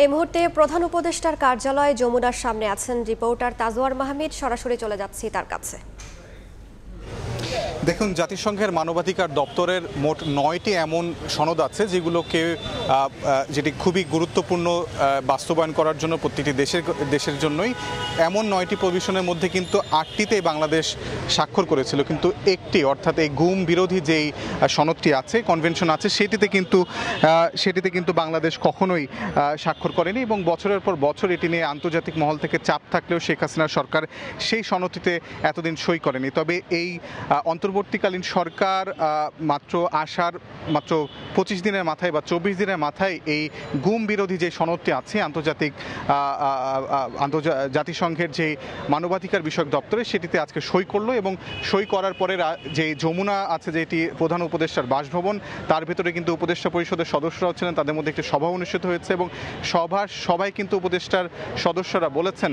এই মুহূর্তে প্রধান উপদেষ্টার কার্যালয়ে যমুনার সামনে আছেন রিপোর্টার তাজওয়ার মাহমিদ। সরাসরি চলে যাচ্ছি তার কাছে। দেখুন, জাতিসংঘের মানবাধিকার দপ্তরের মোট 9টি এমন সনদ আছে যেটি খুবই গুরুত্বপূর্ণ বাস্তবায়ন করার জন্য প্রতিটি দেশের জন্যই। এমন 9টি প্রভিশনের মধ্যে কিন্তু 8টিতে বাংলাদেশ স্বাক্ষর করেছিল, কিন্তু একটি অর্থাৎ এই গুম বিরোধী যেই সনদটি আছে, কনভেনশন আছে, সেটিতে কিন্তু বাংলাদেশ কখনোই স্বাক্ষর করেনি এবং বছরের পর বছর এটি নিয়ে আন্তর্জাতিক মহল থেকে চাপ থাকলেও শেখ হাসিনার সরকার সেই সনদটিতে এতদিন সই করেনি। তবে এই অন্তর্বর্তীকালীন সরকার মাত্র 25 দিনের মাথায় বা 24 দিনের মাথায় এই গুম বিরোধী যে সনদটি আছে জাতিসংঘের যে মানবাধিকার বিষয়ক দপ্তরে, সেটিতে আজকে সই করলো এবং সই করার পরে যে যমুনা আছে, যেটি প্রধান উপদেষ্টার বাসভবন, তার ভেতরে কিন্তু উপদেষ্টা পরিষদের সদস্যরাও ছিলেন। তাদের মধ্যে একটি সভা অনুষ্ঠিত হয়েছে এবং সবাই কিন্তু উপদেষ্টার সদস্যরা বলেছেন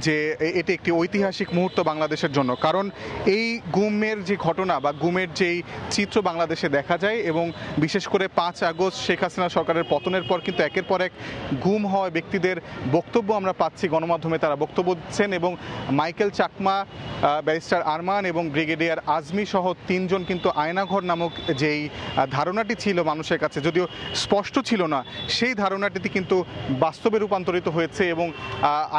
যে এটি একটি ঐতিহাসিক মুহূর্ত বাংলাদেশের জন্য। কারণ এই গুমের যে ঘটনা বা গুমের যেই চিত্র বাংলাদেশে দেখা যায় এবং বিশেষ করে 5 আগস্ট শেখ হাসিনা সরকারের পতনের পর কিন্তু একের পর এক গুম হওয়া ব্যক্তিদের বক্তব্য আমরা পাচ্ছি গণমাধ্যমে, তারা বক্তব্য দিচ্ছেন এবং মাইকেল চাকমা, ব্যারিস্টার আরমান এবং ব্রিগেডিয়ার আজমি সহ 3 জন কিন্তু আয়নাঘর নামক যেই ধারণাটি ছিল মানুষের কাছে, যদিও স্পষ্ট ছিল না, সেই ধারণাটিতে কিন্তু বাস্তবে রূপান্তরিত হয়েছে এবং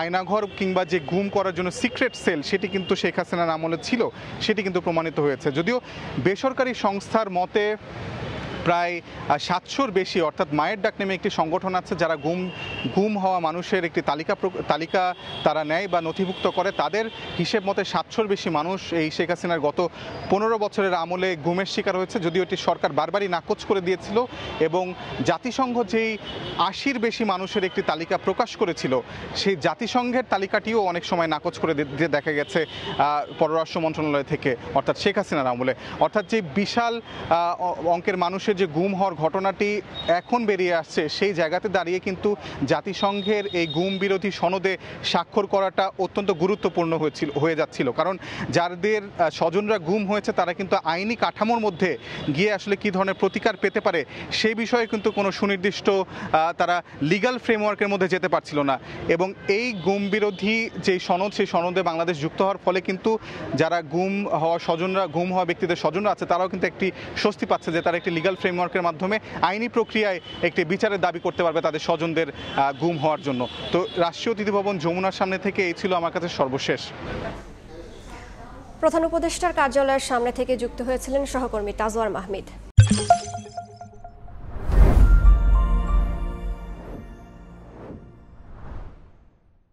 আয়নাঘর কিংবা যে গুম করার জন্য সিক্রেট সেল, সেটি কিন্তু শেখ হাসিনার আমলে ছিল, সেটি কিন্তু প্রমাণিত হয়েছে। যদিও বেসরকারি সংস্থার মতে প্রায় 700-র বেশি, অর্থাৎ মায়ের ডাক নামে একটি সংগঠন আছে যারা গুম হওয়া মানুষের একটি তালিকা তারা নেয় বা নথিভুক্ত করে। তাদের হিসেব মতে 700-র বেশি মানুষ এই শেখ হাসিনার গত 15 বছরের আমলে গুমের শিকার হয়েছে, যদিও এটি সরকার বারবারই নাকচ করে দিয়েছিল এবং জাতিসংঘ যেই 80-র বেশি মানুষের একটি তালিকা প্রকাশ করেছিল, সেই জাতিসংঘের তালিকাটিও অনেক সময় নাকচ করে দিয়ে দেখা গেছে পররাষ্ট্র মন্ত্রণালয় থেকে, অর্থাৎ শেখ হাসিনার আমলে। অর্থাৎ যে বিশাল অঙ্কের মানুষের যে গুম হওয়ার ঘটনাটি এখন বেরিয়ে আসছে, সেই জায়গাতে দাঁড়িয়ে কিন্তু জাতিসংঘের এই গুম বিরোধী সনদে স্বাক্ষর করাটা অত্যন্ত গুরুত্বপূর্ণ হয়ে যাচ্ছিল। কারণ যাদের স্বজনরা গুম হয়েছে তারা কিন্তু আইনি কাঠামোর মধ্যে গিয়ে আসলে কী ধরনের প্রতিকার পেতে পারে সেই বিষয়ে কিন্তু কোনো সুনির্দিষ্ট তারা লিগ্যাল ফ্রেমওয়ার্কের মধ্যে যেতে পারছিল না এবং এই গুম বিরোধী যে সনদ, সেই সনদে বাংলাদেশ যুক্ত হওয়ার ফলে কিন্তু যারা গুম হওয়া ব্যক্তিদের স্বজনরা আছে, তারাও কিন্তু একটি স্বস্তি পাচ্ছে যে তারা একটি লিগ্যাল ফ্রেমওয়ার্কের মাধ্যমে আইনি প্রক্রিয়ায় একটি বিচারের দাবি করতে পারবে তাদের স্বজনদের গুম হওয়ার জন্য। তো রাষ্ট্রীয় অতিথি ভবন যমুনার সামনে থেকে এই ছিল আমার কাছে সর্বশেষ। প্রধান উপদেষ্টার কার্যালয়ের সামনে থেকে যুক্ত হয়েছিলেন সহকর্মী তাজওয়ার মাহমিদ।